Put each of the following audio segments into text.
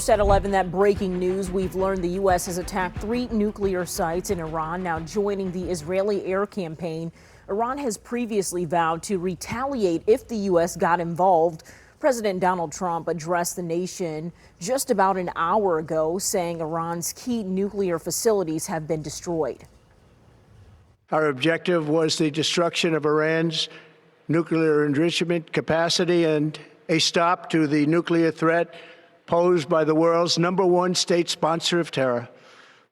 First at 11, that breaking news. We've learned the U.S. has attacked 3 nuclear sites in Iran, now joining the Israeli air campaign. Iran has previously vowed to retaliate if the U.S. got involved. President Donald Trump addressed the nation just about an hour ago, saying Iran's key nuclear facilities have been destroyed. Our objective was the destruction of Iran's nuclear enrichment capacity and a stop to the nuclear threat posed by the world's #1 state sponsor of terror.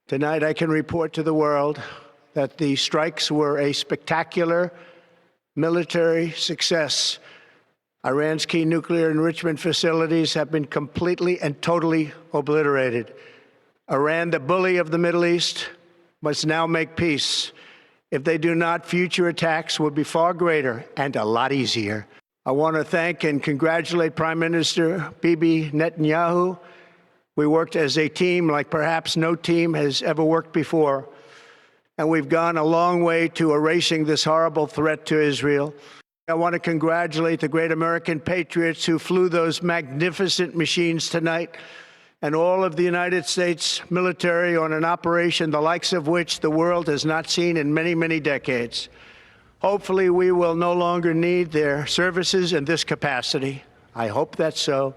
Tonight, I can report to the world that the strikes were a spectacular military success. Iran's key nuclear enrichment facilities have been completely and totally obliterated. Iran, the bully of the Middle East, must now make peace. If they do not, future attacks will be far greater and a lot easier. I want to thank and congratulate Prime Minister Bibi Netanyahu. We worked as a team like perhaps no team has ever worked before, and we've gone a long way to erasing this horrible threat to Israel. I want to congratulate the great American patriots who flew those magnificent machines tonight, and all of the United States military on an operation the likes of which the world has not seen in many, many decades. Hopefully, we will no longer need their services in this capacity. I hope that's so.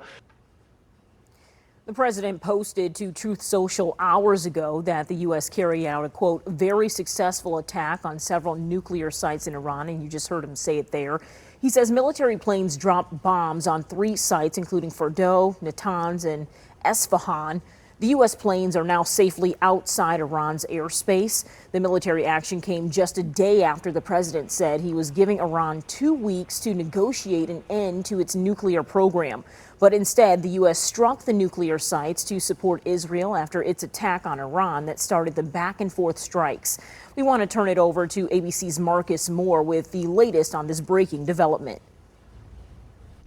The president posted to Truth Social hours ago that the U.S. carried out a, quote, very successful attack on several nuclear sites in Iran, and you just heard him say it there. He says military planes dropped bombs on 3 sites, including Fordow, Natanz, and Esfahan. The U.S. planes are now safely outside Iran's airspace. The military action came just a day after the president said he was giving Iran 2 weeks to negotiate an end to its nuclear program. But instead, the U.S. struck the nuclear sites to support Israel after its attack on Iran that started the back-and-forth strikes. We want to turn it over to ABC's Marcus Moore with the latest on this breaking development.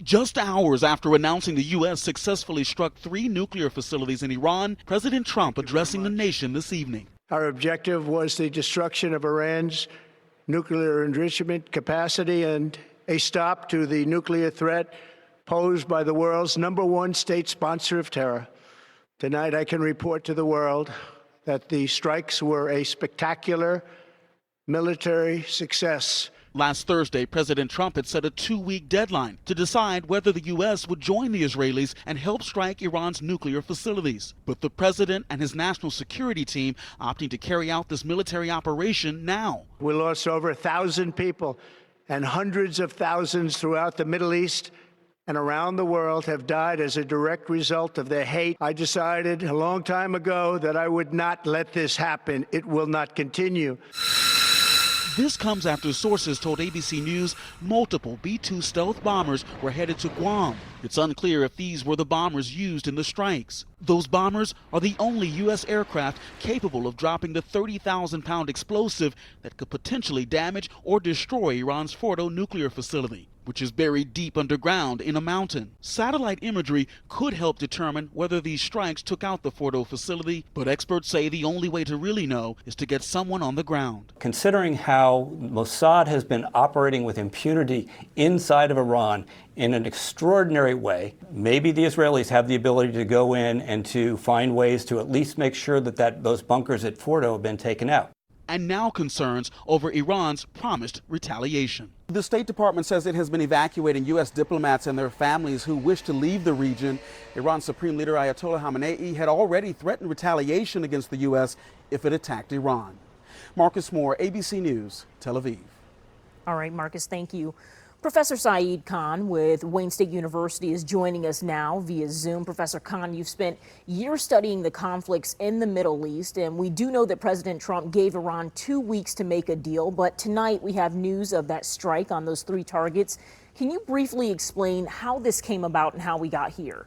Just hours after announcing the U.S. successfully struck 3 nuclear facilities in Iran, President Trump addressing the nation this evening. Our objective was the destruction of Iran's nuclear enrichment capacity and a stop to the nuclear threat posed by the world's #1 state sponsor of terror. Tonight, I can report to the world that the strikes were a spectacular military success. Last Thursday, President Trump had set a 2-week deadline to decide whether the U.S. would join the Israelis and help strike Iran's nuclear facilities. But the president and his national security team opting to carry out this military operation now. We lost over 1,000 people, and hundreds of thousands throughout the Middle East and around the world have died as a direct result of their hate. I decided a long time ago that I would not let this happen. It will not continue. This comes after sources told ABC News multiple B-2 stealth bombers were headed to Guam. It's unclear if these were the bombers used in the strikes. Those bombers are the only U.S. aircraft capable of dropping the 30,000-pound explosive that could potentially damage or destroy Iran's Fordow nuclear facility, which is buried deep underground in a mountain. Satellite imagery could help determine whether these strikes took out the Fordow facility, but experts say the only way to really know is to get someone on the ground. Considering how Mossad has been operating with impunity inside of Iran in an extraordinary way, maybe the Israelis have the ability to go in and to find ways to at least make sure that those bunkers at Fordow have been taken out. And now concerns over Iran's promised retaliation. The State Department says it has been evacuating U.S. diplomats and their families who wish to leave the region. Iran's Supreme Leader Ayatollah Khamenei had already threatened retaliation against the U.S. if it attacked Iran. Marcus Moore, ABC News, Tel Aviv. All right, Marcus, thank you. Professor Saeed Khan with Wayne State University is joining us now via Zoom. Professor Khan, you've spent years studying the conflicts in the Middle East, and we do know that President Trump gave Iran 2 weeks to make a deal, but tonight we have news of that strike on those 3 targets. Can you briefly explain how this came about and how we got here?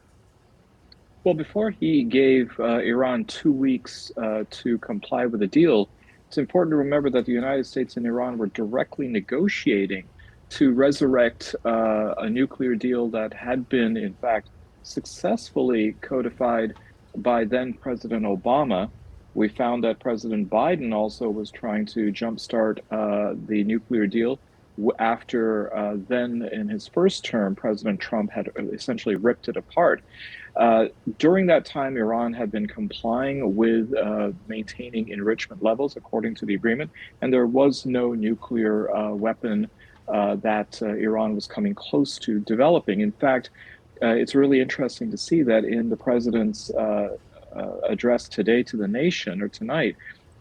Well, before he gave Iran 2 weeks to comply with the deal, it's important to remember that the United States and Iran were directly negotiating to resurrect a nuclear deal that had been, in fact, successfully codified by then President Obama. We found that President Biden also was trying to jumpstart the nuclear deal after then, in his first term, President Trump had essentially ripped it apart. During that time, Iran had been complying with maintaining enrichment levels according to the agreement, and there was no nuclear weapon that Iran was coming close to developing. In fact, it's really interesting to see that in the president's address today to the nation, or tonight,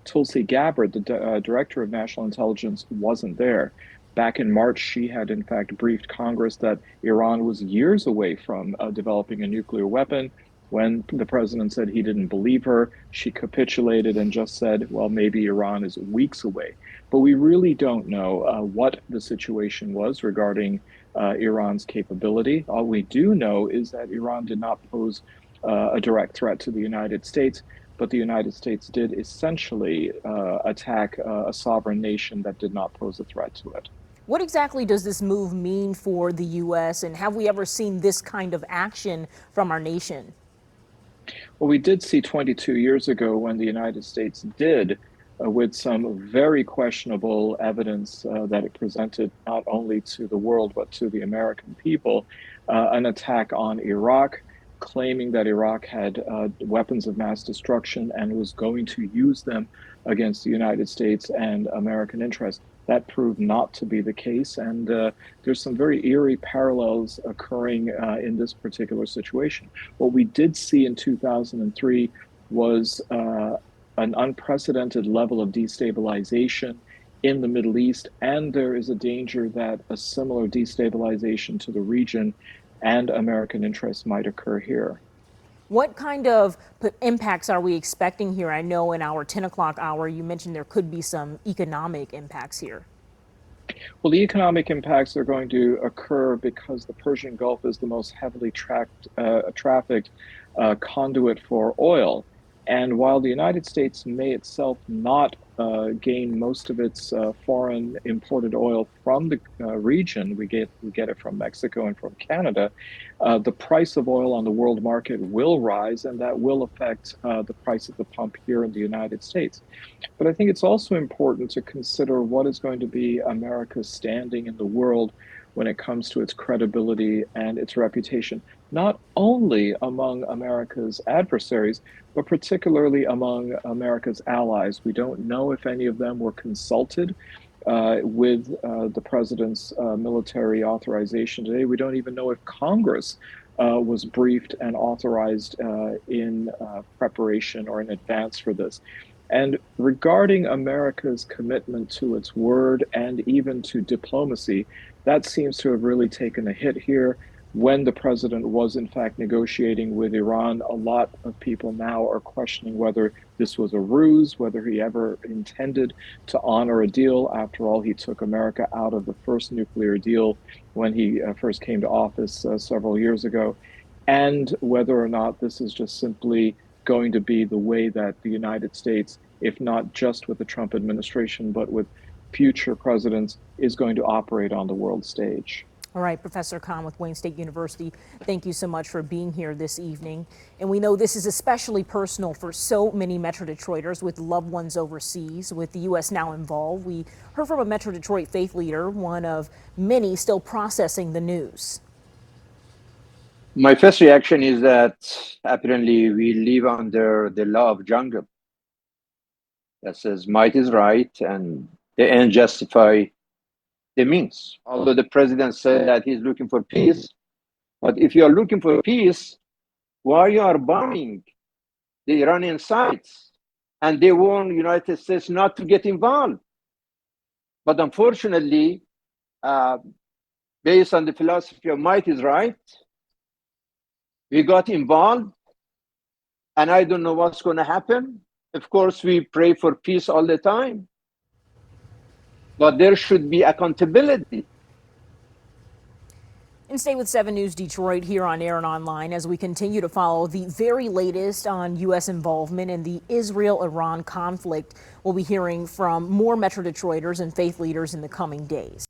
Tulsi Gabbard, the director of national intelligence, wasn't there. Back in March, she had in fact briefed Congress that Iran was years away from developing a nuclear weapon. When the president said he didn't believe her, she capitulated and just said, well, maybe Iran is weeks away. But we really don't know what the situation was regarding Iran's capability. All we do know is that Iran did not pose a direct threat to the United States, but the United States did essentially attack a sovereign nation that did not pose a threat to it. What exactly does this move mean for the U.S., and have we ever seen this kind of action from our nation? Well, we did see 22 years ago when the United States did, with some very questionable evidence that it presented not only to the world but to the American people, an attack on Iraq, claiming that Iraq had weapons of mass destruction and was going to use them against the United States and American interests. That proved not to be the case, and there's some very eerie parallels occurring in this particular situation. What we did see in 2003 was an unprecedented level of destabilization in the Middle East, and there is a danger that a similar destabilization to the region and American interests might occur here. What kind of impacts are we expecting here? I know in our 10 o'clock hour, you mentioned there could be some economic impacts here. Well, the economic impacts are going to occur because the Persian Gulf is the most heavily trafficked conduit for oil. And while the United States may itself not gain most of its foreign imported oil from the region, we get it from Mexico and from Canada, the price of oil on the world market will rise, and that will affect the price at the pump here in the United States. But I think it's also important to consider what is going to be America's standing in the world when it comes to its credibility and its reputation, not only among America's adversaries, but particularly among America's allies. We don't know if any of them were consulted with the president's military authorization today. We don't even know if Congress was briefed and authorized in preparation or in advance for this. And regarding America's commitment to its word and even to diplomacy, that seems to have really taken a hit here. When the president was in fact negotiating with Iran, a lot of people now are questioning whether this was a ruse, whether he ever intended to honor a deal. After all, he took America out of the first nuclear deal when he first came to office several years ago, and whether or not this is just simply going to be the way that the United States, if not just with the Trump administration, but with future presidents, is going to operate on the world stage. All right, Professor Khan with Wayne State University, thank you so much for being here this evening. And we know this is especially personal for so many Metro Detroiters with loved ones overseas. With the U.S. now involved, we heard from a Metro Detroit faith leader, one of many still processing the news. My first reaction is that apparently we live under the law of jungle that says might is right and the end justify the means. Although the president said that he's looking for peace, but if you are looking for peace, why you are bombing the Iranian sites? And they warn the United States not to get involved. But unfortunately, based on the philosophy of might is right, we got involved, and I don't know what's going to happen. Of course, we pray for peace all the time, but there should be accountability. And stay with 7 News Detroit here on air and online as we continue to follow the very latest on U.S. involvement in the Israel-Iran conflict. We'll be hearing from more Metro Detroiters and faith leaders in the coming days.